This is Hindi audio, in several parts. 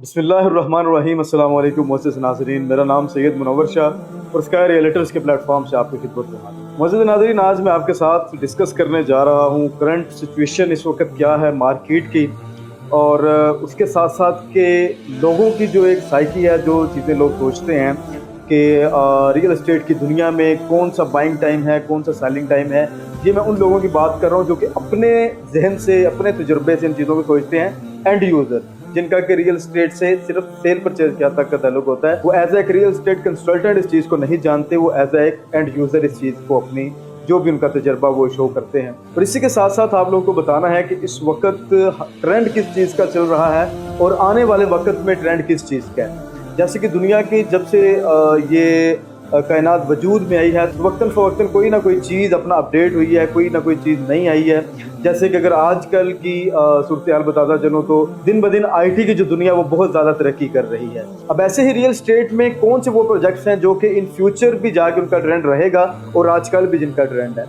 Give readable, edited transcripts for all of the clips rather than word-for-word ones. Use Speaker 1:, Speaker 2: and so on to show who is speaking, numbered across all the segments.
Speaker 1: बिस्मिल्लाहिर्रहमानिर्रहीम। अस्सलाम वालेकुम मोअज़्ज़िज़ नाज़रीन, मेरा नाम सैयद मुनव्वर शाह और स्काई रियल्टर्स के प्लेटफॉर्म से आपकी खिदमत में हाज़िर हूँ। मोअज़्ज़िज़ नाज़रीन, आज मैं आपके साथ डिस्कस करने जा रहा हूँ करंट सिचुएशन इस वक्त क्या है मार्केट की, और उसके साथ साथ के लोगों की जो एक साइकी है, जो चीज़ें लोग सोचते हैं कि रियल एस्टेट की दुनिया में कौन सा बाइंग टाइम है, कौन सा सेलिंग टाइम है। ये मैं उन लोगों की बात कर रहा हूँ जो कि अपने जहन से, अपने तजुर्बे से इन चीज़ों को सोचते हैं। एंड यूज़र जिनका कि रियल एस्टेट से सिर्फ सेल परचेज क्या तक का ताल्लुक होता है, वो एज एक रियल एस्टेट कंसल्टेंट इस चीज़ को नहीं जानते, वो एज एक एंड यूज़र इस चीज़ को अपनी जो भी उनका तजर्बा वो शो करते हैं। और इसी के साथ साथ आप लोगों को बताना है कि इस वक्त ट्रेंड किस चीज़ का चल रहा है और आने वाले वक्त में ट्रेंड किस चीज़ का है। जैसे कि दुनिया की जब से ये कायनात वजूद में आई है, वक्तन फ़वक्तन कोई ना कोई चीज़ अपना अपडेट हुई है, कोई ना कोई चीज़ नई आई है। जैसे कि अगर आजकल की सूरत हाल बताता चलूँ तो दिन ब दिन आईटी की जो दुनिया वो बहुत ज़्यादा तरक्की कर रही है। अब ऐसे ही रियल स्टेट में कौन से वो प्रोजेक्ट्स हैं जो कि इन फ्यूचर भी जाके उनका ट्रेंड रहेगा और आजकल भी जिनका ट्रेंड है।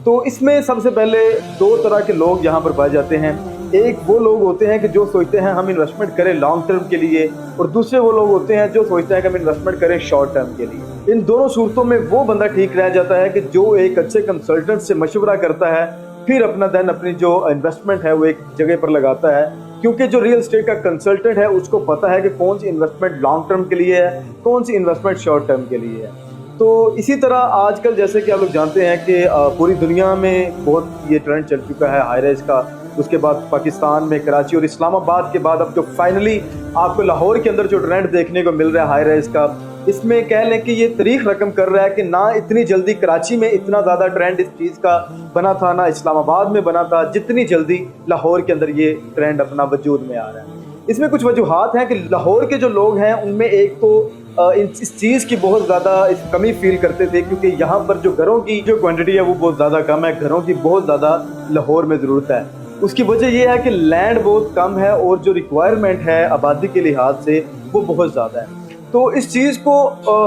Speaker 1: तो इसमें सबसे पहले दो तरह के लोग यहाँ पर पाए जाते हैं। एक वो लोग होते हैं कि जो सोचते हैं हम इन्वेस्टमेंट करें लॉन्ग टर्म के लिए, और दूसरे वो लोग होते हैं जो सोचते हैं कि हम इन्वेस्टमेंट करें शॉर्ट टर्म के लिए। इन दोनों सूरतों में वो बंदा ठीक रह जाता है कि जो एक अच्छे कंसल्टेंट से मशवरा करता है, फिर अपनी जो इन्वेस्टमेंट है वो एक जगह पर लगाता है। क्योंकि जो रियल एस्टेट का कंसल्टेंट है उसको पता है कि कौन सी इन्वेस्टमेंट लॉन्ग टर्म के लिए है, कौन सी इन्वेस्टमेंट शॉर्ट टर्म के लिए है। तो इसी तरह आजकल जैसे कि आप लोग जानते हैं कि पूरी दुनिया में बहुत ये ट्रेंड चल चुका है हाई राइज का। उसके बाद पाकिस्तान में कराची और इस्लामाबाद के बाद अब जो फाइनली आपको लाहौर के अंदर जो ट्रेंड देखने को मिल रहा है हाई राइज का, इसमें कह लें कि ये तारीख रकम कर रहा है कि ना इतनी जल्दी कराची में इतना ज़्यादा ट्रेंड इस चीज़ का बना था, ना इस्लामाबाद में बना था, जितनी जल्दी लाहौर के अंदर ये ट्रेंड अपना वजूद में आ रहा है। इसमें कुछ वजूहात हैं कि लाहौर के जो लोग हैं उनमें एक तो इस चीज़ की बहुत ज़्यादा कमी फील करते थे, क्योंकि यहाँ पर जो घरों की जो क्वांटिटी है वो बहुत ज़्यादा कम है, घरों की बहुत ज़्यादा लाहौर में ज़रूरत है। उसकी वजह यह है कि लैंड बहुत कम है और जो रिक्वायरमेंट है आबादी के लिहाज से वो बहुत ज़्यादा है। तो इस चीज़ को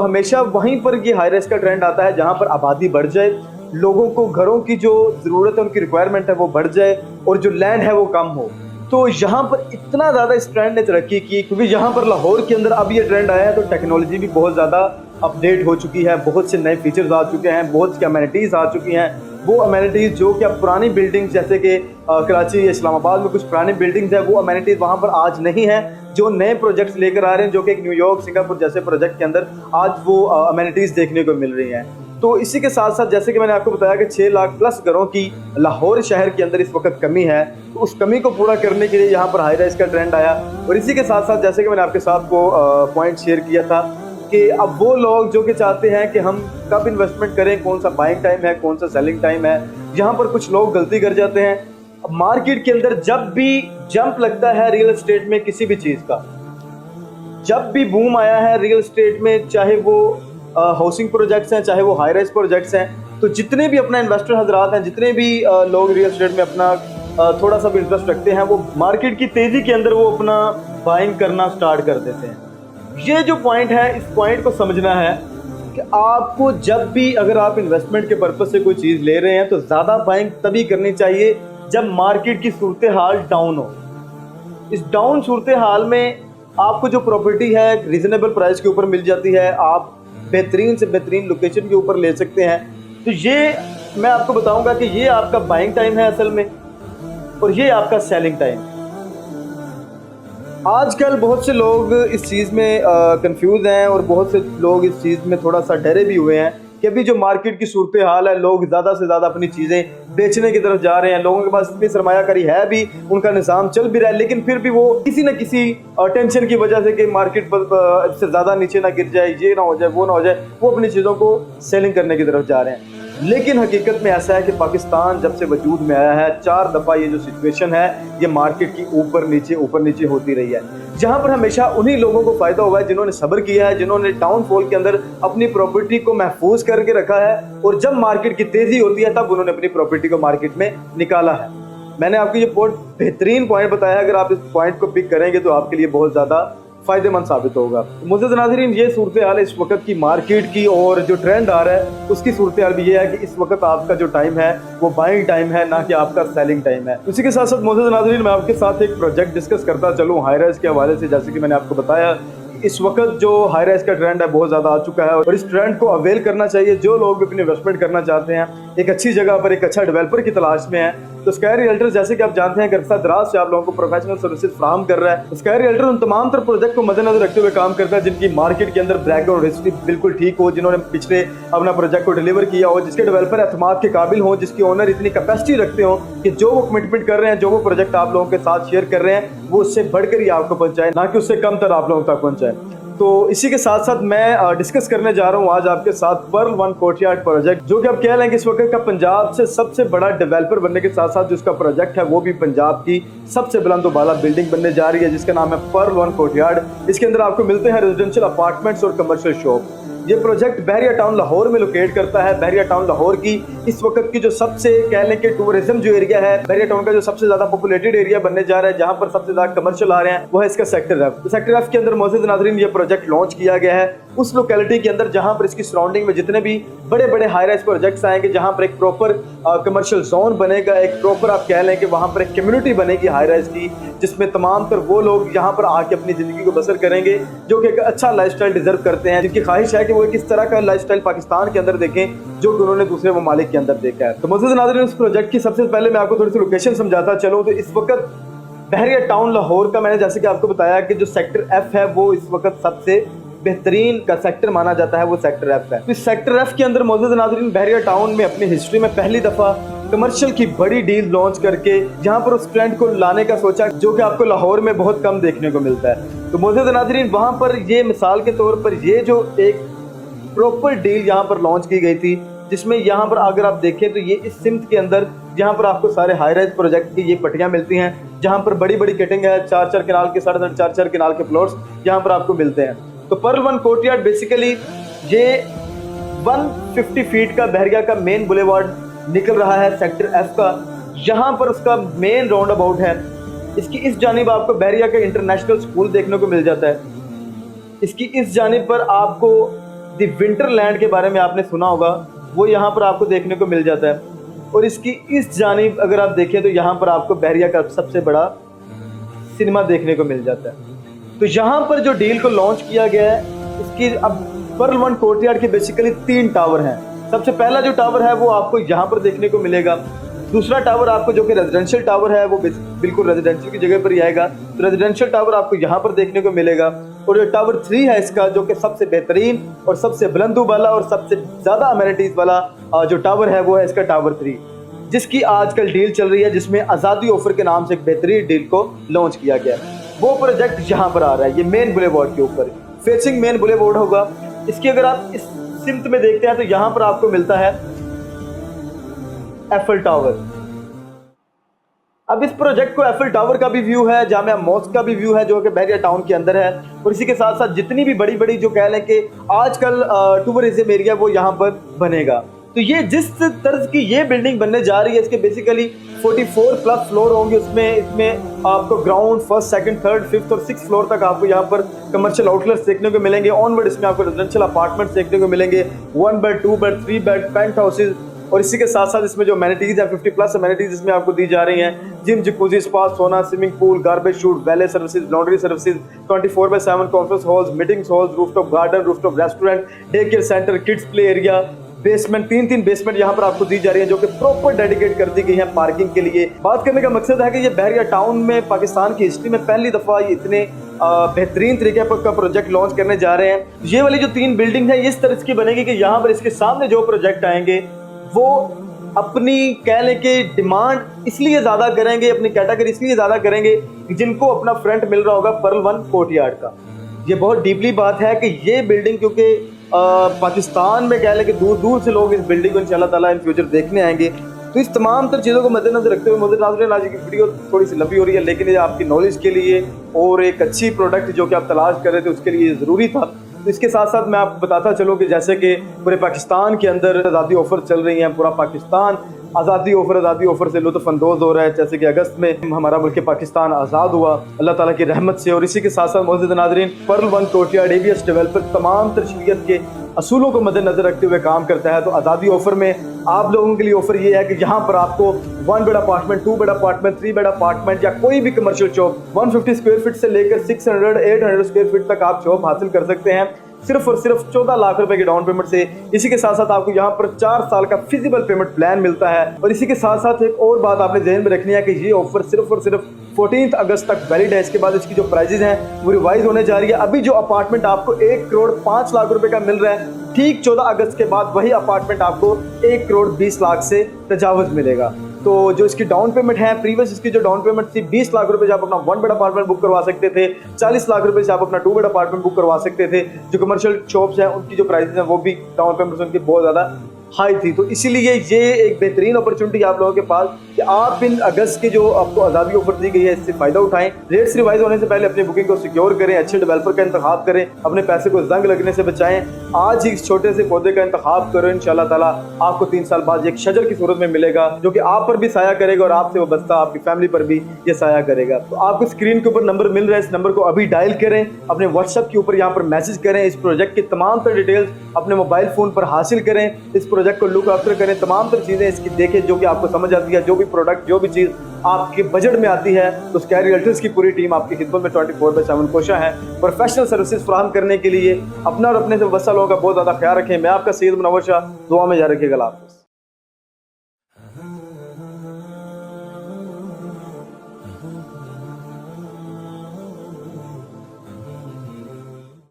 Speaker 1: हमेशा वहीं पर ये हाई राइज का ट्रेंड आता है जहाँ पर आबादी बढ़ जाए, लोगों को घरों की जो ज़रूरत है, उनकी रिक्वायरमेंट है वो बढ़ जाए और जो लैंड है वो कम हो। तो यहाँ पर इतना ज़्यादा इस ट्रेंड ने तरक्की की क्योंकि यहाँ पर लाहौर के अंदर अब ये ट्रेंड आया है, तो टेक्नोलॉजी भी बहुत ज़्यादा अपडेट हो चुकी है, बहुत से नए फीचर्स आ चुके हैं, बहुत सी अमेनिटीज़ आ चुकी हैं। वो अमेनिटीज़ जो कि अब पुरानी बिल्डिंग्स जैसे कि कराची या इस्लामाबाद में कुछ पुरानी बिल्डिंग्स हैं, वो अमेनिटीज़ वहाँ पर आज नहीं है। जो नए प्रोजेक्ट्स लेकर आ रहे हैं, जो कि न्यूयॉर्क, सिंगापुर जैसे प्रोजेक्ट के अंदर आज वो अमेनिटीज़ देखने को मिल रही हैं। तो इसी के साथ साथ जैसे कि मैंने आपको बताया कि 6 लाख प्लस घरों की लाहौर शहर के अंदर इस वक्त कमी है, तो उस कमी को पूरा करने के लिए यहाँ पर हाई राइज का ट्रेंड आया। और इसी के साथ साथ जैसे कि मैंने आपके साथ को पॉइंट शेयर किया था कि अब वो लोग जो कि चाहते हैं कि हम कब इन्वेस्टमेंट करें, कौन सा बाइंग टाइम है, कौन सा सेलिंग टाइम है, यहाँ पर कुछ लोग गलती कर जाते हैं। मार्केट के अंदर जब भी जंप लगता है रियल एस्टेट में किसी भी चीज़ का, जब भी बूम आया है रियल एस्टेट में, चाहे वो हाउसिंग प्रोजेक्ट्स हैं, चाहे वो हाई राइज प्रोजेक्ट्स हैं, तो जितने भी अपना इन्वेस्टर हजरात हैं, जितने भी लोग रियल एस्टेट में अपना थोड़ा सा भी इंटरेस्ट रखते हैं, वो मार्केट की तेज़ी के अंदर वो अपना बाइंग करना स्टार्ट कर देते हैं। ये जो पॉइंट है, इस पॉइंट को समझना है कि आपको जब भी अगर आप इन्वेस्टमेंट के पर्पज़ से कोई चीज़ ले रहे हैं तो ज़्यादा बाइंग तभी करनी चाहिए जब मार्केट की सूरत हाल डाउन हो। इस डाउन सूरत हाल में आपको जो प्रॉपर्टी है रीज़नेबल प्राइस के ऊपर मिल जाती है, आप बेहतरीन से बेहतरीन लोकेशन के ऊपर ले सकते हैं। तो ये मैं आपको बताऊंगा कि ये आपका बाइंग टाइम है असल में, और ये आपका सेलिंग टाइम। आजकल बहुत से लोग इस चीज़ में कंफ्यूज हैं और बहुत से लोग इस चीज़ में थोड़ा सा डरे भी हुए हैं कि अभी जो मार्केट की सूरत हाल है, लोग ज़्यादा से ज़्यादा अपनी चीज़ें बेचने की तरफ जा रहे हैं। लोगों के पास इतनी सरमायाकारी है भी, उनका निज़ाम चल भी रहा है, लेकिन फिर भी वो किसी न किसी टेंशन की वजह से कि मार्केट पर से ज़्यादा नीचे ना गिर जाए, ये ना हो जाए, वो ना हो जाए, वो अपनी चीज़ों को सेलिंग करने की तरफ जा रहे हैं। लेकिन हकीकत में ऐसा है कि पाकिस्तान जब से वजूद में आया है, 4 दफ़ा ये जो सिचुएशन है ये मार्केट की ऊपर नीचे होती रही है, जहाँ पर हमेशा उन्हीं लोगों को फ़ायदा हुआ है जिन्होंने सब्र किया है, जिन्होंने डाउनफॉल के अंदर अपनी प्रॉपर्टी को महफूज करके रखा है, और जब मार्केट की तेज़ी होती है तब उन्होंने अपनी प्रॉपर्टी को मार्केट में निकाला है। मैंने आपको ये बहुत बेहतरीन पॉइंट बताया, अगर आप इस पॉइंट को पिक करेंगे तो आपके लिए बहुत ज़्यादा फ़ायदेमंद साबित होगा। मुअज़्ज़िज़ नाज़रीन, ये सूरत हाल इस वक्त की मार्केट की और जो ट्रेंड आ रहा है उसकी सूरत हाल भी ये है कि इस वक्त आपका जो टाइम है वो बाइंग टाइम है, ना कि आपका सेलिंग टाइम है। इसी के साथ साथ मुअज़्ज़िज़ नाज़रीन, मैं आपके साथ एक प्रोजेक्ट डिस्कस करता चलूँ हाई राइज़ के हवाले से। जैसे कि मैंने आपको बताया, इस वक्त जो हाई राइज का ट्रेंड है बहुत ज़्यादा आ चुका है और इस ट्रेंड को अवेल करना चाहिए जो लोग भी अपनी इन्वेस्टमेंट करना चाहते हैं, एक अच्छी जगह पर एक अच्छा डेवलपर की तलाश में है। तो स्काई रियल्टर्स, जैसे कि आप जानते हैं, अरसा दराज से आप लोगों को प्रोफेशनल सर्विसेज फ्राहम कर रहा है। स्काई रियल्टर उन तमाम तर प्रोजेक्ट को मद्देनजर रखते हुए काम करता है जिनकी मार्केट के अंदर बैकग्राउंड हिस्ट्री बिल्कुल ठीक हो, जिन्होंने पिछले अपना प्रोजेक्ट को डिलीवर किया हो, जिसके डेवलपर एतमाद के काबिल हो, जिसके ओनर इतनी कैपेसिटी रखते हो कि जो वो कमिटमेंट कर रहे हैं, जो वो प्रोजेक्ट आप लोगों के साथ शेयर कर रहे हैं, वो उससे बढ़कर ही आपको पहुंचाए, ना कि उससे कम तर आप लोगों तक पहुंचाए। तो इसी के साथ साथ मैं डिस्कस करने जा रहा हूँ आज आपके साथ पर्ल वन कोर्टयार्ड प्रोजेक्ट, जो कि आप कह लें कि इस वक्त का पंजाब से सबसे बड़ा डेवलपर बनने के साथ साथ जो उसका प्रोजेक्ट है वो भी पंजाब की सबसे बुलंदोबाला बिल्डिंग बनने जा रही है, जिसका नाम है पर्ल वन कोर्टयार्ड। इसके अंदर आपको मिलते हैं रेजिडेंशियल अपार्टमेंट्स और कमर्शियल शॉप। ये प्रोजेक्ट बहरिया टाउन लाहौर में लोकेट करता है। बहरिया टाउन लाहौर की इस वक्त की जो सबसे कह लें कि टूरिज्म जो एरिया है, बहरिया टाउन का जो सबसे ज्यादा पॉपुलेटेड एरिया बनने जा रहा है, जहां पर सबसे ज्यादा कमर्शियल आ रहे हैं, वो है इसका सेक्टर एफ। तो सेक्टर एफ के अंदर मुअज़्ज़िज़ नाज़रीन ये प्रोजेक्ट लॉन्च किया गया है उस लोकेलिटी के अंदर जहां पर इसकी सराउंडिंग में जितने भी बड़े बड़े हाई राइज प्रोजेक्ट्स आएंगे, जहां पर एक प्रॉपर कमर्शियल जोन बनेगा, एक प्रॉपर आप कह लें कि वहां पर एक कम्युनिटी बनेगी हाई राइज की, जिसमें तमाम तर वो लोग यहाँ पर आके अपनी ज़िंदगी को बसर करेंगे जो कि एक अच्छा लाइफस्टाइल डिजर्व करते हैं, जिनकी ख्वाहिश है कि वो किस तरह का लाइफस्टाइल पाकिस्तान के अंदर देखें जो कि उन्होंने दूसरे ममालिक के अंदर देखा है। तो मुअज़्ज़िज़ नाज़रीन, इस प्रोजेक्ट की सबसे पहले मैं आपको थोड़ी सी लोकेशन समझाता चलूँ। तो इस वक्त बहरिया टाउन लाहौर का मैंने जैसे कि आपको बताया कि जो सेक्टर एफ है वो इस वक्त सबसे बेहतरीन का सेक्टर माना जाता है, वो सेक्टर एफ है। तो इस सेक्टर एफ के अंदर मुअज़्ज़िज़ नाज़रीन बहरिया टाउन में अपनी हिस्ट्री में पहली दफ़ा कमर्शियल की बड़ी डील लॉन्च करके जहां पर उस ट्रेंड को लाने का सोचा जो कि आपको लाहौर में बहुत कम देखने को मिलता है। तो मुअज़्ज़िज़ नाज़रीन, वहां पर ये मिसाल के तौर पर ये जो एक प्रॉपर डील यहाँ पर लॉन्च की गई थी, जिसमें यहाँ पर अगर आप देखें तो ये इस सिमत के अंदर जहाँ पर आपको सारे हाई राइज प्रोजेक्ट की ये पट्टियाँ मिलती हैं, जहाँ पर बड़ी बड़ी कटिंग है, 4-4 किनाल के 4.5 किनाल के प्लॉट्स यहाँ पर आपको मिलते हैं। तो पर्ल वन कोर्टयार्ड बेसिकली ये 150 फीट का बहरिया का मेन बुलेवार्ड निकल रहा है सेक्टर एफ का, जहाँ पर उसका मेन राउंड अबाउट है। इसकी इस जानिब आपको बहरिया का इंटरनेशनल स्कूल देखने को मिल जाता है। इसकी इस जानिब पर आपको द विंटरलैंड के बारे में आपने सुना होगा, वो यहाँ पर आपको देखने को मिल जाता है। और इसकी इस जानिब अगर आप देखें तो यहाँ पर आपको बहरिया का सबसे बड़ा सिनेमा देखने को मिल जाता है। तो यहाँ पर जो डील को लॉन्च किया गया है, इसकी अब पर्ल वन कोर्टयार्ड के बेसिकली 3 टावर हैं। सबसे पहला जो टावर है वो आपको यहाँ पर देखने को मिलेगा। दूसरा टावर आपको जो कि रेजिडेंशियल टावर है वो बिल्कुल रेजिडेंशियल की जगह पर ही आएगा, तो रेजिडेंशियल टावर आपको यहाँ पर देखने को मिलेगा। और जो टावर 3 है इसका, जो कि सबसे बेहतरीन और सबसे बुलंदू वाला और सबसे ज़्यादा अमेनिटीज़ वाला जो टावर है वो है इसका टावर 3, जिसकी आजकल डील चल रही है, जिसमें आज़ादी ऑफर के नाम से एक बेहतरीन डील को लॉन्च किया गया। वो प्रोजेक्ट यहाँ पर आ रहा है, ये मेन बुलेवार्ड के ऊपर फेसिंग मेन बुलेवार्ड होगा। इसकी अगर आप इस सिमत में देखते हैं तो यहाँ पर आपको मिलता है एफिल टावर। अब इस प्रोजेक्ट को एफिल टावर का भी व्यू है, जामिया मॉस्क का भी व्यू है, जो कि बहरिया टाउन के अंदर है। और इसी के साथ साथ जितनी भी बड़ी बड़ी जो कह लें कि आजकल टूरिज्म एरिया वो यहाँ पर बनेगा। तो ये जिस तर्ज की ये बिल्डिंग बनने जा रही है, इसके बेसिकली 44 प्लस फ्लोर होंगे। इसमें आपको ground, first, second, third, fifth और 6th फ्लोर तक आपको यहाँ पर कमर्शियल आउटलेट्स देखने को मिलेंगे। ऑनवर्ड इसमें आपको रेजिडेंशियल अपार्टमेंट्स देखने को मिलेंगे, 1 bed, 2 bed, 3 bed, penthouses. और इसी के साथ साथ इसमें जो अमेनिटीज है 50 प्लस अमेनिटीज इसमें आपको दी जा रही हैं। Gym, jacuzzi, spa, sauna, swimming pool, garbage chute, valet services, laundry services, 24/7 conference halls, meetings halls, rooftop garden, rooftop restaurant, day care centre, kids play area, basement, 3 basement यहाँ पर आपको दी जा रही है, जो कि प्रॉपर डेडिकेट कर दी गई है पार्किंग के लिए। बात करने का मकसद है कि ये बहरिया टाउन में पाकिस्तान की हिस्ट्री में पहली दफ़ा ये इतने बेहतरीन तरीके पर का प्रोजेक्ट लॉन्च करने जा रहे हैं। ये वाली जो 3 बिल्डिंग है इस तरह की बनेगी कि यहाँ पर इसके सामने जो प्रोजेक्ट आएंगे वो अपनी कह लें कि डिमांड इसलिए ज़्यादा करेंगे, अपनी कैटेगरी इसलिए ज़्यादा करेंगे कि जिनको अपना फ्रंट मिल रहा होगा पर्ल वन कोर्टयार्ड का। ये बहुत डीपली बात है कि ये बिल्डिंग क्योंकि पाकिस्तान में कह लें कि दूर दूर से लोग इस बिल्डिंग को इंशाल्लाह ताला इन फ्यूचर देखने आएंगे। तो इस तमाम तर चीज़ों को मद्देनजर रखते हुए मुझे नाज़रीन आज की वीडियो थोड़ी सी लंबी हो रही है, लेकिन ये आपकी नॉलेज के लिए और एक अच्छी प्रोडक्ट जो कि आप तलाश कर रहे थे उसके लिए ज़रूरी था। तो इसके साथ साथ मैं आपको बताता चलूँ कि जैसे कि पूरे पाकिस्तान के अंदर आज़ादी ऑफर चल रही हैं, पूरा पाकिस्तान आज़ादी ऑफर से लुत्फ़ अंदोज़ हो रहा है। जैसे कि अगस्त में हमारा मुल्क पाकिस्तान आज़ाद हुआ अल्लाह ताला की रहमत से, और इसी के साथ साथ मौजूद नाज़रीन Perl one courtyard ABS developer तमाम शरीयत के असूलों को मद्देनजर रखते हुए काम करता है। तो आज़ादी ऑफर में आप लोगों के लिए ऑफर ये है कि यहाँ पर आपको 1 bed apartment, 2 bed apartment, 3 bed apartment या कोई भी कमर्शियल शॉप 150 स्क्वायर फीट से लेकर 600-800 स्क्वायर फीट तक आप शॉप हासिल कर सकते हैं सिर्फ और सिर्फ 14 लाख रुपए के डाउन पेमेंट से। इसी के साथ साथ आपको यहाँ पर 4 साल का फिजिबल पेमेंट प्लान मिलता है। और इसी के साथ साथ एक और बात आपने ध्यान में रखनी है कि ये ऑफर सिर्फ और सिर्फ 14 अगस्त तक वैलिड है। इसके बाद इसकी जो प्राइजेज हैं वो रिवाइज होने जा रही है। अभी जो अपार्टमेंट आपको 1 करोड़ 5 लाख रुपए का मिल रहा है, ठीक 14 अगस्त के बाद वही अपार्टमेंट आपको 1 करोड़ 20 लाख से तजावुज मिलेगा। तो जो इसकी डाउन पेमेंट है, प्रीवियस इसकी जो डाउन पेमेंट थी 20 लाख रुपए से आप अपना 1 बेड अपार्टमेंट बुक करवा सकते थे, 40 लाख रुपए से आप अपना 2 बेड अपार्टमेंट बुक करवा सकते थे। जो कमर्शियल शॉप्स हैं उनकी जो प्राइसेस हैं वो भी डाउन पेमेंट उनकी बहुत ज़्यादा हाई थी। तो इसीलिए ये एक बेहतरीन अपॉर्चुनिटी आप लोगों के पास कि आप इन अगस्त के जो आपको आज़ादी ऑफर दी गई है इससे फ़ायदा उठाएं। रेट्स रिवाइज होने से पहले अपनी बुकिंग को सिक्योर करें, अच्छे डेवलपर का इंतखाब करें, अपने पैसे को जंग लगने से बचाएं। आज ही इस छोटे से पौधे का इंतखाब करो, इंशाल्लाह ताला आपको 3 साल बाद एक शजर की सूरत में मिलेगा जो कि आप पर भी साया करेगा और आपसे वाबस्ता आपकी फैमिली पर भी ये साया करेगा। तो आपको स्क्रीन के ऊपर नंबर मिल रहा है, इस नंबर को अभी डायल करें, अपने व्हाट्सएप के ऊपर यहाँ पर मैसेज करें, इस प्रोजेक्ट की तमाम तर डिटेल्स अपने मोबाइल फ़ोन पर हासिल करें, इस प्रोजेक्ट को लुक आफ्टर करें, तमाम तर चीज़ें इसकी देखें जो कि आपको समझ आती है। जो भी प्रोडक्ट, जो भी चीज़ आपके बजट में आती है तो स्काई रियल्टर्स की पूरी टीम आपकी खिदमत में 24/7 कोशा है प्रोफेशनल सर्विसेज फराहम करने के लिए। अपना और अपने से वसा लोगों का बहुत ज़्यादा ख्याल रखें। मैं आपका सैयद मुनव्वर शाह, दुआ में याद रखिएगा। अल्लाह हाफ़िज़।